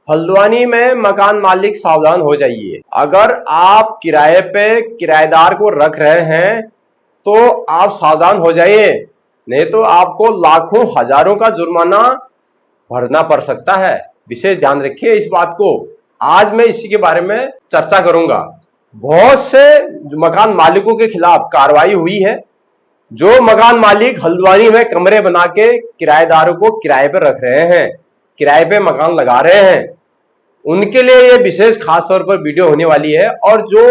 हल्द्वानी में मकान मालिक सावधान हो जाइए। अगर आप किराए पे किराएदार को रख रहे हैं तो आप सावधान हो जाइए, नहीं तो आपको लाखों हजारों का जुर्माना भरना पड़ सकता है। विशेष ध्यान रखिए इस बात को। आज मैं इसी के बारे में चर्चा करूंगा। बहुत से मकान मालिकों के खिलाफ कार्रवाई हुई है। जो मकान मालिक हल्द्वानी में कमरे बना के किराएदारों को किराए पर रख रहे हैं, किराए पे मकान लगा रहे हैं, उनके लिए ये विशेष खास तौर पर वीडियो होने वाली है। और जो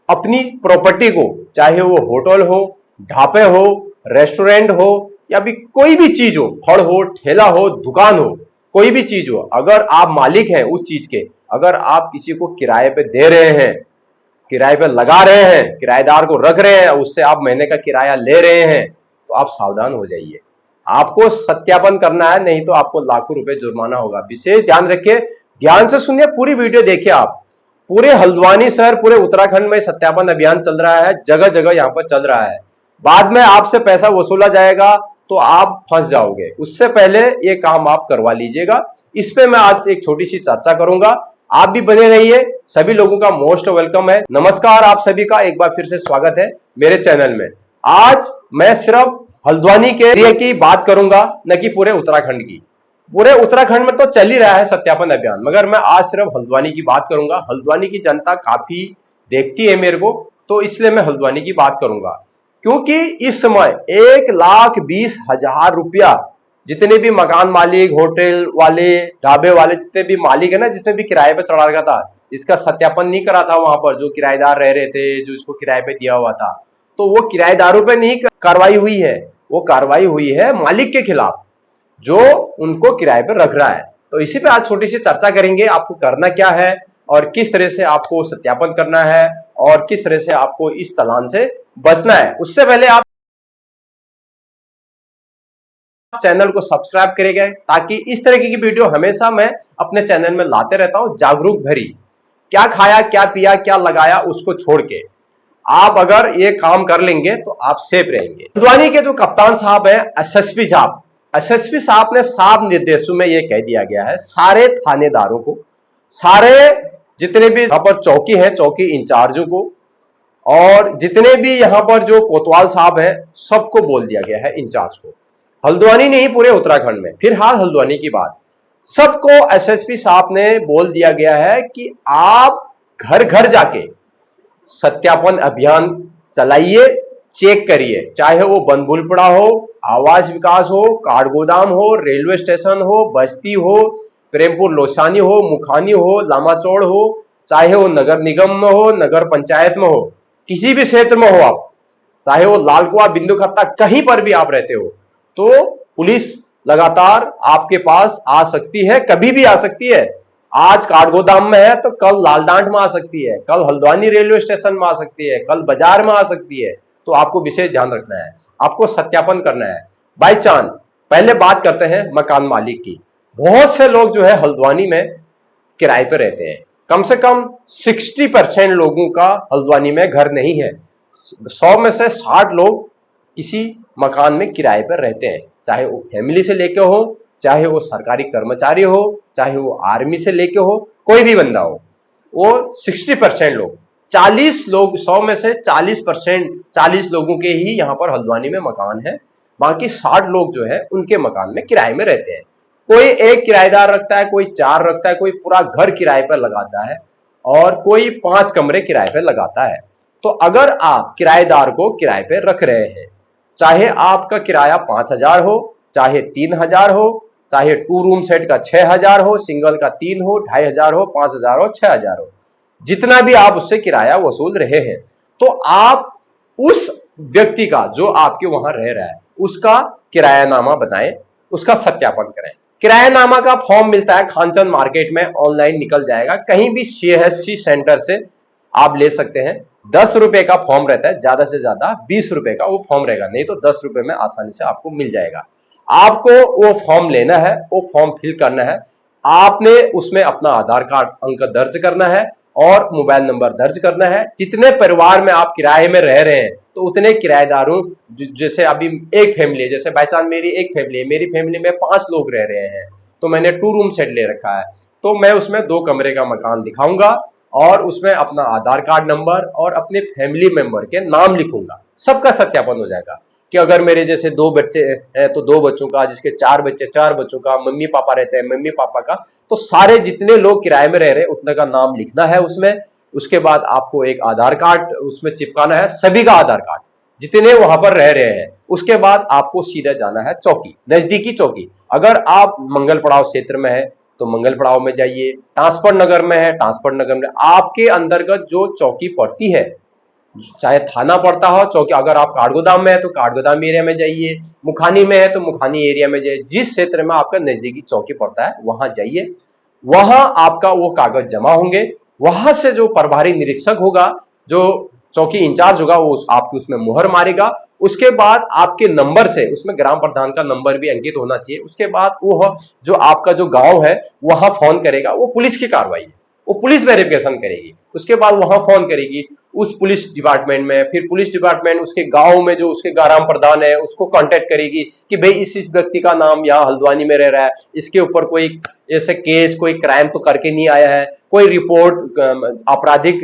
अपनी प्रॉपर्टी को, चाहे वो होटल हो, ढाबे हो, रेस्टोरेंट हो, या भी कोई भी चीज हो, फल हो, ठेला हो, दुकान हो, कोई भी चीज हो, अगर आप मालिक हैं उस चीज के, अगर आप किसी को किराए पे दे रहे हैं, किराए पे लगा रहे हैं, किराएदार को रख रहे हैं, उससे आप महीने का किराया ले रहे हैं, तो आप सावधान हो जाइए। आपको सत्यापन करना है, नहीं तो आपको लाखों रुपए जुर्माना होगा। विशेष ध्यान रखिए, ध्यान से सुनिए, पूरी वीडियो देखिए आप। पूरे हल्द्वानी शहर, पूरे उत्तराखंड में सत्यापन अभियान चल रहा है, जगह जगह यहां पर चल रहा है। बाद में आपसे पैसा वसूला जाएगा तो आप फंस जाओगे। उससे पहले ये काम आप करवा लीजिएगा। इस पे मैं आज एक छोटी सी चर्चा करूंगा, आप भी बने रहिए। सभी लोगों का मोस्ट वेलकम है। नमस्कार, आप सभी का एक बार फिर से स्वागत है मेरे चैनल में। आज मैं सिर्फ हल्द्वानी के एरिया की बात करूंगा, न कि पूरे उत्तराखंड की। पूरे उत्तराखंड में तो चल ही रहा है सत्यापन अभियान, मगर मैं आज सिर्फ हल्द्वानी की बात करूंगा। हल्द्वानी की जनता काफी देखती है मेरे को, तो इसलिए मैं हल्द्वानी की बात करूंगा। क्योंकि इस समय 1,20,000 रुपया जितने भी मकान मालिक, होटल वाले, ढाबे वाले, जितने भी मालिक है ना, जिसने भी किराए पे चढ़ा रखा था, जिसका सत्यापन नहीं करा था वहां पर, जो किराएदार रह रहे थे, जो इसको किराए पे दिया हुआ था, तो वो किराएदारों पे नहीं कार्रवाई हुई है, वो कार्रवाई हुई है मालिक के खिलाफ, जो उनको किराए पर रख रहा है। तो इसी पे आज छोटी सी चर्चा करेंगे, आपको करना क्या है और किस तरह से आपको सत्यापन करना है और किस तरह से आपको इस चालान से बचना है। उससे पहले आप चैनल को सब्सक्राइब करेंगे, ताकि इस तरह की वीडियो हमेशा मैं अपने चैनल में लाते रहता हूं, जागरूक भरी। क्या खाया, क्या पिया, क्या लगाया, उसको छोड़ के आप अगर ये काम कर लेंगे तो आप सेफ रहेंगे। हल्द्वानी के जो कप्तान साहब हैं, एसएसपी साहब ने साफ निर्देशों में यह कह दिया गया है सारे थानेदारों को, सारे जितने भी यहां पर चौकी है, चौकी इंचार्जों को, और जितने भी यहां पर जो कोतवाल साहब हैं, सबको बोल दिया गया है, इंचार्ज को। हल्द्वानी नहीं, पूरे उत्तराखंड में, फिलहाल हल्द्वानी की बात, सबको एसएसपी साहब ने बोल दिया गया है कि आप घर घर जाके सत्यापन अभियान चलाइए, चेक करिए, चाहे वो बनभूलपड़ा हो, आवास विकास हो, काठगोदाम हो, रेलवे स्टेशन हो, बस्ती हो, प्रेमपुर लोसानी हो, मुखानी हो, लामाचौड़ हो, चाहे वो नगर निगम में हो, नगर पंचायत में हो, किसी भी क्षेत्र में हो आप, चाहे वो लालकुआ, बिंदु खत्ता, कहीं पर भी आप रहते हो, तो पुलिस लगातार आपके पास आ सकती है, कभी भी आ सकती है। आज काठगोदाम में है तो कल लालडांट में आ सकती है, कल हल्द्वानी रेलवे स्टेशन में आ सकती है, कल बाजार में आ सकती है। तो आपको विशेष ध्यान रखना है, आपको सत्यापन करना है। बाई चांस पहले बात करते हैं मकान मालिक की। बहुत से लोग जो है हल्द्वानी में किराए पे रहते हैं। कम से कम 60% लोगों का हल्द्वानी में घर नहीं है। 100 में से 60 लोग किसी मकान में किराए पर रहते हैं, चाहे वो फैमिली से लेके हो, चाहे वो सरकारी कर्मचारी हो, चाहे वो आर्मी से लेके हो, कोई भी बंदा हो, वो 60% लोग, 40 लोग, 100 में से 40%, 40 लोगों के ही यहां पर हल्द्वानी में मकान है। बाकी 60 लोग जो है उनके मकान में किराए में रहते हैं। कोई एक किराएदार रखता है, कोई 4 रखता है, कोई पूरा घर किराए पर लगाता है, और कोई 5 कमरे किराए पर लगाता है। तो अगर आप किराएदार को किराए पर रख रहे हैं, चाहे आपका किराया 5,000 हो, चाहे 3,000 हो, चाहे 2 रूम सेट का 6,000 हो, सिंगल का 3 हो, 2,500 हो, 5,000 हो, 6,000 हो, जितना भी आप उससे किराया वसूल रहे हैं, तो आप उस व्यक्ति का, जो आपके वहां रह रहा है, उसका किरायानामा बनाएं, उसका सत्यापन करें। किरायानामा का फॉर्म मिलता है खानचंद मार्केट में, ऑनलाइन निकल जाएगा, कहीं भी सीएससी सेंटर से आप ले सकते हैं। 10 रुपए का फॉर्म रहता है, ज्यादा से ज्यादा 20 रुपए का वो फॉर्म रहेगा, नहीं तो 10 रुपए में आसानी से आपको मिल जाएगा। आपको वो फॉर्म लेना है, वो फॉर्म फिल करना है। आपने उसमें अपना आधार कार्ड अंक दर्ज करना है और मोबाइल नंबर दर्ज करना है। जितने परिवार में आप किराए में रह रहे हैं, तो उतने किराएदारों, जैसे अभी एक फैमिली है, जैसे बाई चांस मेरी एक फैमिली है, मेरी फैमिली में 5 लोग रह रहे हैं, तो मैंने 2 रूम सेट ले रखा है, तो मैं उसमें 2 कमरे का मकान दिखाऊंगा और उसमें अपना आधार कार्ड नंबर और अपने फैमिली मेंबर के नाम लिखूंगा। सबका सत्यापन हो जाएगा कि अगर मेरे जैसे 2 बच्चे हैं तो 2 बच्चों का, जिसके 4 बच्चे 4 बच्चों का, मम्मी पापा रहते हैं मम्मी पापा का, तो सारे जितने लोग किराए में रह रहे हैं उतने का नाम लिखना है उसमें। उसके बाद आपको एक आधार कार्ड उसमें चिपकाना है, सभी का आधार कार्ड जितने वहां पर रह रहे हैं। उसके बाद आपको सीधा जाना है चौकी, नजदीकी चौकी। अगर आप मंगल पड़ाव क्षेत्र में है तो मंगल पड़ाव में जाइए, ट्रांसपोर्ट नगर में है ट्रांसपोर्ट नगर में, आपके अंतर्गत जो चौकी पड़ती है, चाहे थाना पड़ता हो चौकी, अगर आप काठगोदाम में है तो काठगोदाम एरिया में जाइए, मुखानी में है तो मुखानी एरिया में जाइए, जिस क्षेत्र में आपका नजदीकी चौकी पड़ता है वहां जाइए। वहां आपका वो कागज जमा होंगे, वहां से जो प्रभारी निरीक्षक होगा, जो चौकी इंचार्ज होगा, वो आपकी उसमें मुहर मारेगा। उसके बाद आपके नंबर से, उसमें ग्राम प्रधान का नंबर भी अंकित होना चाहिए। उसके बाद वो जो आपका जो गांव है वहां फोन करेगा, वो पुलिस की कार्रवाई है, वो पुलिस वेरिफिकेशन करेगी। उसके बाद वहां फोन करेगी उस पुलिस डिपार्टमेंट में, फिर पुलिस डिपार्टमेंट उसके गांव में जो उसके ग्राम प्रधान है उसको कांटेक्ट करेगी कि भाई इस व्यक्ति का नाम यहाँ हल्द्वानी में रह रहा है, इसके ऊपर कोई ऐसे केस, कोई क्राइम तो करके नहीं आया है, कोई रिपोर्ट आपराधिक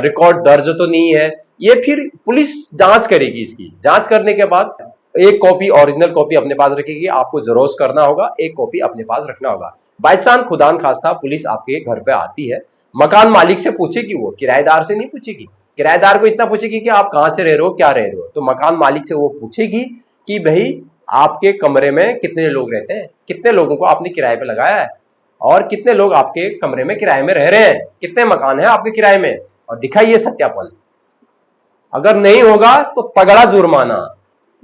रिकॉर्ड दर्ज तो नहीं है। ये फिर पुलिस जांच करेगी। इसकी जांच करने के बाद एक कॉपी, ओरिजिनल कॉपी अपने पास रखेगी, आपको जेरोक्स करना होगा, एक कॉपी अपने पास रखना होगा। बाई चांस खुदान खास्ता पुलिस आपके घर पे आती है, मकान मालिक से पूछेगी, वो किराएदार से नहीं पूछेगी। किराएदार को इतना पूछेगी कि आप कहां से रह रहे हो, क्या रह रहे हो, तो मकान मालिक से वो पूछेगी कि भाई आपके कमरे में कितने लोग रहते हैं, कितने लोगों को आपने किराए पे लगाया है, और कितने लोग आपके कमरे में किराए में रह रहे हैं, कितने मकान है आपके किराए में, और दिखाइए सत्यापन। अगर नहीं होगा तो तगड़ा जुर्माना,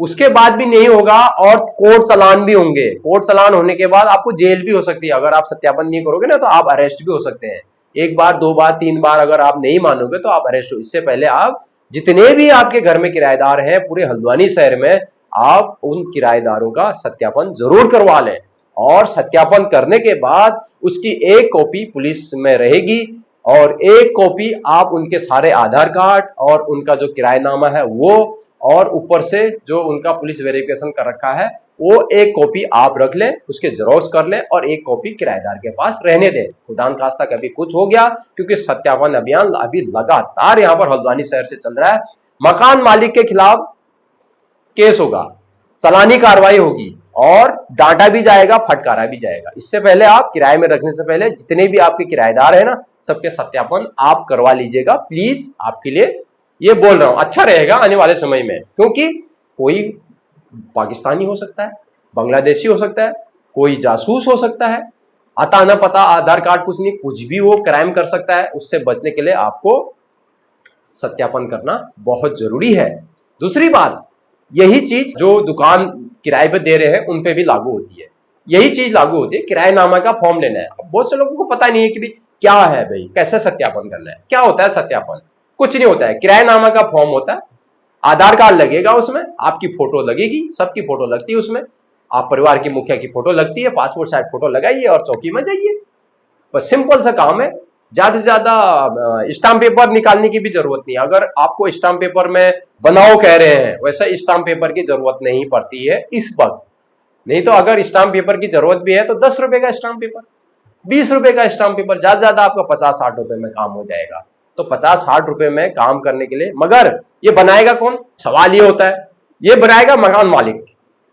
उसके बाद भी नहीं होगा और कोर्ट चालान भी होंगे। कोर्ट चालान होने के बाद आपको जेल भी हो सकती है। अगर आप सत्यापन नहीं करोगे ना तो आप अरेस्ट भी हो सकते हैं। 1 बार 2 बार 3 बार अगर आप नहीं मानोगे तो आप अरेस्ट हो। इससे पहले आप जितने भी आपके घर में किराएदार हैं पूरे हल्द्वानी शहर में, आप उन किराएदारों का सत्यापन जरूर करवा लें, और सत्यापन करने के बाद उसकी एक कॉपी पुलिस में रहेगी और एक कॉपी आप उनके सारे आधार कार्ड और उनका जो किराएनामा है वो, और ऊपर से जो उनका पुलिस वेरिफिकेशन कर रखा है वो एक कॉपी आप रख लें, उसके जेरोक्स कर लें और एक कॉपी किराएदार के पास रहने दें। खुदान खास्ता कभी कुछ हो गया, क्योंकि सत्यापन अभियान अभी लगातार यहां पर हल्द्वानी शहर से चल रहा है। मकान मालिक के खिलाफ केस होगा, सलानी कार्रवाई होगी और डांटा भी जाएगा, फटकारा भी जाएगा। इससे पहले आप किराए में रखने से पहले जितने भी आपके किराएदार है ना, सबके सत्यापन आप करवा लीजिएगा प्लीज। आपके लिए ये बोल रहा हूं, अच्छा रहेगा आने वाले समय में, क्योंकि कोई पाकिस्तानी हो सकता है, बांग्लादेशी हो सकता है, कोई जासूस हो सकता है, आता ना पता आधार कार्ड कुछ नहीं, कुछ भी वो क्राइम कर सकता है। उससे बचने के लिए आपको सत्यापन करना बहुत जरूरी है। दूसरी बात, यही चीज जो दुकान किराए पे दे रहे हैं उन पे भी लागू होती है। यही चीज लागू होती है, किराएनामा का फॉर्म लेना है। बहुत से लोगों को पता नहीं है कि भाई क्या है, भाई कैसे सत्यापन करना है, क्या होता है सत्यापन। कुछ नहीं होता है, किराएनामा का फॉर्म होता है, आधार कार्ड लगेगा उसमें, आपकी फोटो लगेगी, सबकी फोटो लगती है उसमें, आप परिवार की मुखिया की फोटो लगती है, पासपोर्ट साइज फोटो लगाइए और चौकी में जाइए। बस सिंपल सा काम है, ज्यादा से ज्यादा स्टाम्प पेपर निकालने की भी जरूरत नहीं है। अगर आपको स्टाम्प पेपर में बनाओ कह रहे हैं, वैसा स्टाम्प पेपर की जरूरत नहीं पड़ती है इस वक्त। नहीं तो अगर स्टाम्प पेपर की जरूरत भी है तो 10 रुपए का स्टाम्प पेपर, 20 रुपए का स्टाम्प पेपर, ज्यादा ज्यादा आपका 50-60 रुपए में काम हो जाएगा। तो 50-60 रुपए में काम करने के लिए, मगर ये बनाएगा कौन, सवाल ये होता है। ये बनाएगा मकान मालिक।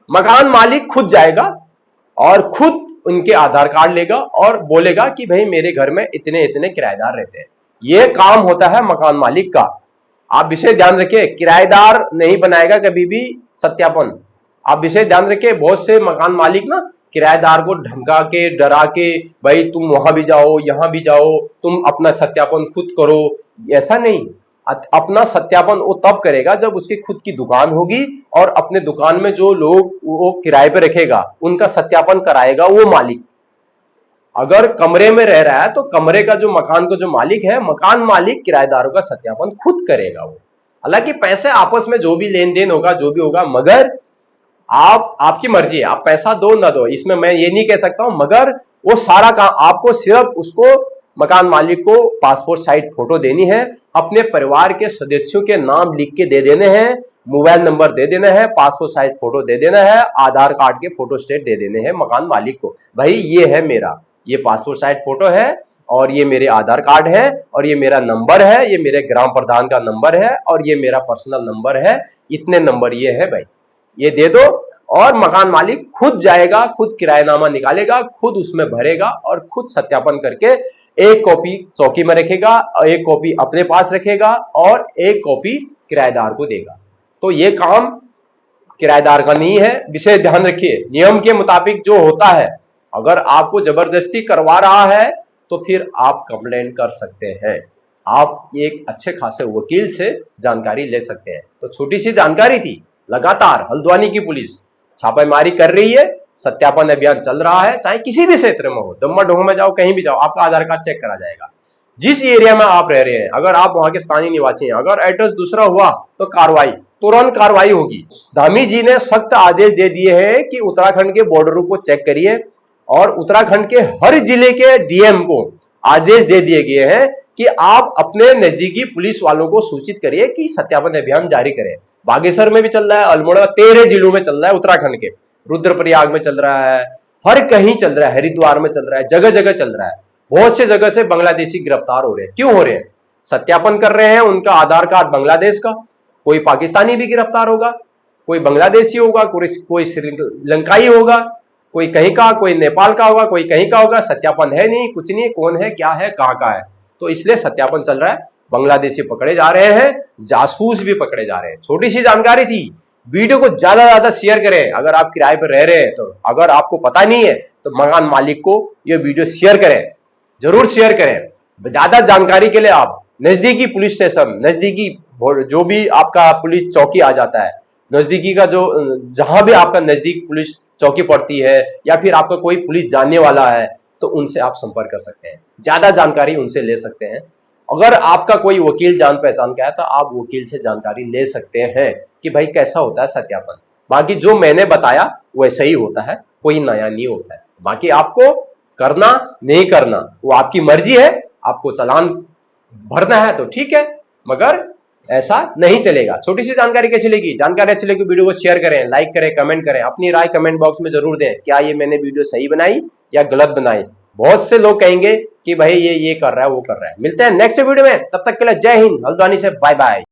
मकान मालिक खुद जाएगा और खुद उनके आधार कार्ड लेगा और बोलेगा कि भाई मेरे घर में इतने इतने किराएदार रहते हैं। यह काम होता है मकान मालिक का। आप विषय ध्यान रखिए, किराएदार नहीं बनाएगा कभी भी सत्यापन। आप विषय ध्यान रखिए, बहुत से मकान मालिक ना किराएदार को धमका के, डरा के, भाई तुम वहां भी जाओ, यहां भी जाओ, तुम अपना सत्यापन खुद करो। ऐसा नहीं, अपना सत्यापन वो तब करेगा जब उसकी खुद की दुकान होगी और अपने दुकान में जो लोग वो किराए पे रखेगा उनका सत्यापन कराएगा वो मालिक। अगर कमरे में रह रहा है तो कमरे का जो मकान का जो मालिक है, मकान मालिक किराएदारों का सत्यापन खुद करेगा वो। हालांकि पैसे आपस में जो भी लेन देन होगा, जो भी होगा, मगर आपकी मर्जी है, आप पैसा दो ना दो, इसमें मैं ये नहीं कह सकता हूं, मगर वो सारा काम आपको सिर्फ उसको मकान मालिक को पासपोर्ट साइज फोटो देनी है, अपने परिवार के सदस्यों के नाम लिख के दे देने हैं मोबाइल नंबर दे देना है, पासपोर्ट साइज फोटो दे देना है, आधार कार्ड के फोटो स्टेट दे देने हैं मकान मालिक को। भाई ये है मेरा, ये पासपोर्ट साइज फोटो है और ये मेरे आधार कार्ड है और ये मेरा नंबर है, ये मेरे ग्राम प्रधान का नंबर है और ये मेरा पर्सनल नंबर है, इतने नंबर ये है भाई, ये दे दो। और मकान मालिक खुद जाएगा, खुद किराएनामा निकालेगा, खुद उसमें भरेगा और खुद सत्यापन करके एक कॉपी चौकी में रखेगा, एक कॉपी अपने पास रखेगा और एक कॉपी किराएदार को देगा। तो ये काम किराएदार का नहीं है, विशेष ध्यान रखिए। नियम के मुताबिक जो होता है, अगर आपको जबरदस्ती करवा रहा है तो फिर आप कंप्लेंट कर सकते हैं, आप एक अच्छे खासे वकील से जानकारी ले सकते हैं। तो छोटी सी जानकारी थी। लगातार हल्द्वानी की पुलिस छापेमारी कर रही है, सत्यापन अभियान चल रहा है, चाहे किसी भी क्षेत्र में हो, दम्मा डोह में जाओ, कहीं भी जाओ, आपका आधार कार्ड चेक करा जाएगा। जिस एरिया में आप रह रहे हैं, अगर आप वहां के स्थानीय निवासी हैं, अगर एड्रेस दूसरा हुआ तो कार्रवाई, तुरंत कार्रवाई होगी। धामी जी ने सख्त आदेश दे दिए हैं कि उत्तराखंड के बॉर्डरों को चेक करिए और उत्तराखंड के हर जिले के डीएम को आदेश दे दिए गए हैं कि आप अपने नजदीकी पुलिस वालों को सूचित करिए कि सत्यापन अभियान जारी करें। बागेश्वर में भी चल रहा है, अल्मोड़ा, 13 जिलों में चल रहा है उत्तराखंड के, रुद्रप्रयाग में चल रहा है, हर कहीं चल रहा है, हरिद्वार में चल रहा है, जगह जगह चल रहा है। बहुत से जगह से बांग्लादेशी गिरफ्तार हो रहे हैं। क्यों हो रहे हैं? सत्यापन कर रहे हैं उनका आधार कार्ड बांग्लादेश का। कोई पाकिस्तानी भी गिरफ्तार होगा, कोई बांग्लादेशी होगा, कोई श्रीलंकाई होगा, कोई कहीं का, कोई नेपाल का होगा, कोई कहीं का होगा। सत्यापन है नहीं, कुछ नहीं, कौन है, क्या है, कहां का है। तो इसलिए सत्यापन चल रहा है। बांग्लादेशी पकड़े जा रहे हैं, जासूस भी पकड़े जा रहे हैं। छोटी सी जानकारी थी। वीडियो को ज्यादा ज्यादा शेयर करें। अगर आप किराए पर रह रहे हैं तो, अगर आपको पता नहीं है तो मकान मालिक को यह वीडियो शेयर करें, जरूर शेयर करें। ज्यादा जानकारी के लिए आप नजदीकी पुलिस स्टेशन, नजदीकी जो भी आपका पुलिस चौकी आ जाता है, नजदीकी का जो जहां भी आपका नजदीक पुलिस चौकी पड़ती है या फिर आपका कोई पुलिस जानने वाला है, तो उनसे आप संपर्क कर सकते हैं, ज्यादा जानकारी उनसे ले सकते हैं। अगर आपका कोई वकील जान पहचान का है तो आप वकील से जानकारी ले सकते हैं कि भाई कैसा होता है सत्यापन। बाकी जो मैंने बताया वैसा ही होता है, कोई नया नहीं होता है। बाकी आपको करना नहीं करना वो आपकी मर्जी है। आपको चालान भरना है तो ठीक है, मगर ऐसा नहीं चलेगा। छोटी सी जानकारी कैसी लगी? जानकारी अच्छी लगी वीडियो को शेयर करें, लाइक करें, कमेंट करें, अपनी राय कमेंट बॉक्स में जरूर दें। क्या ये मैंने वीडियो सही बनाई या गलत बनाई? बहुत से लोग कहेंगे कि भाई ये कर रहा है, वो कर रहा है। मिलते हैं नेक्स्ट वीडियो में, तब तक के लिए जय हिंद। हल्द्वानी से बाय बाय।